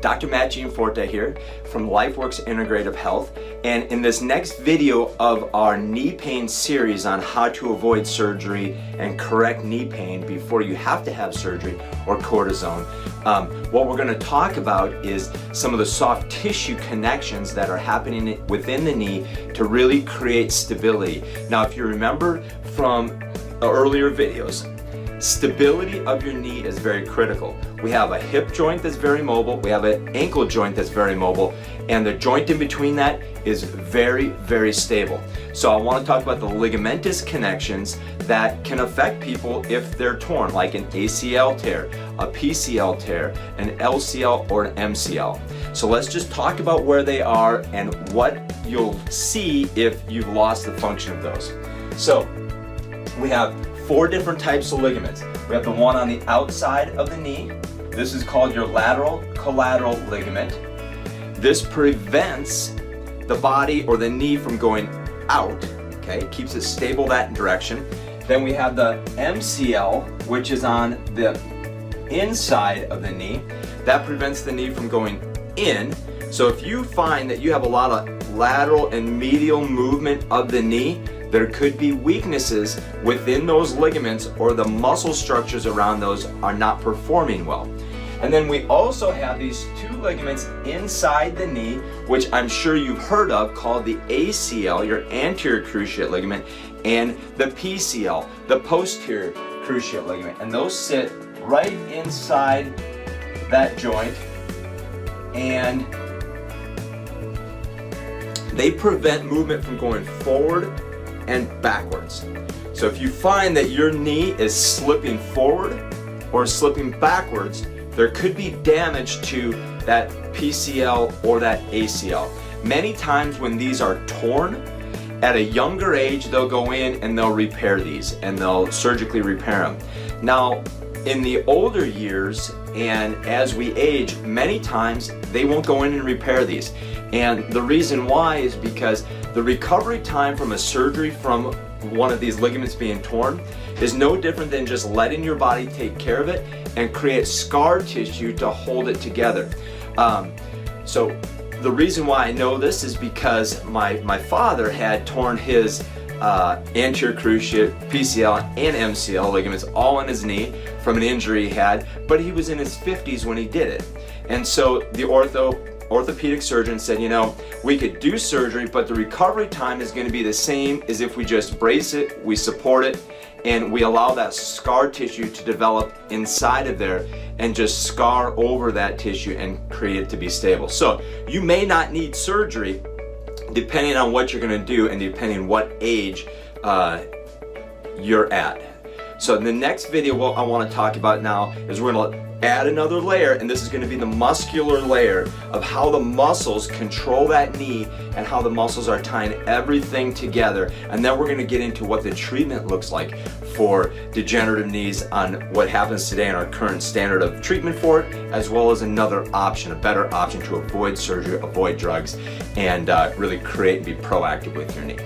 Dr. Matthew Gianforte here from LifeWorks Integrative Health, and in this next video of our knee pain series on how to avoid surgery and correct knee pain before you have to have surgery or cortisone, what we're going to talk about is some of the soft tissue connections that are happening within the knee to really create stability. Now, if you remember from the earlier videos, stability of your knee is very critical. We have a hip joint that's very mobile, we have an ankle joint that's very mobile, and the joint in between that is very, very stable. So I want to talk about the ligamentous connections that can affect people if they're torn, like an ACL tear, a PCL tear, an LCL, or an MCL. So let's just talk about where they are and what you'll see if you've lost the function of those. So we have 4 different types of ligaments. We have the one on the outside of the knee. This is called your lateral collateral ligament. This prevents the body or the knee from going out, okay? Keeps it stable that direction. Then we have the MCL, which is on the inside of the knee. That prevents the knee from going in. So if you find that you have a lot of lateral and medial movement of the knee, there could be weaknesses within those ligaments, or the muscle structures around those are not performing well. And then we also have these 2 ligaments inside the knee, which I'm sure you've heard of, called the ACL, your anterior cruciate ligament, and the PCL, the posterior cruciate ligament. And those sit right inside that joint, and they prevent movement from going forward and backwards. So if you find that your knee is slipping forward or slipping backwards, there could be damage to that PCL or that ACL. Many times when these are torn, at a younger age, they'll go in and they'll repair these, and they'll surgically repair them. Now, in the older years and as we age, many times they won't go in and repair these. And the reason why is because the recovery time from a surgery from one of these ligaments being torn is no different than just letting your body take care of it and create scar tissue to hold it together. So the reason why I know this is because my father had torn his anterior cruciate, PCL, and MCL ligaments all in his knee from an injury he had, but he was in his 50s when he did it. And so the orthopedic surgeon said, you know, we could do surgery, but the recovery time is going to be the same as if we just brace it, we support it, and we allow that scar tissue to develop inside of there and just scar over that tissue and create it to be stable. So you may not need surgery depending on what you're going to do and depending what age you're at. So in the next video, what I want to talk about now is we're going to add another layer, and this is going to be the muscular layer of how the muscles control that knee and how the muscles are tying everything together. And then we're going to get into what the treatment looks like for degenerative knees on what happens today in our current standard of treatment for it, as well as another option, a better option to avoid surgery, avoid drugs, and really create and be proactive with your knee.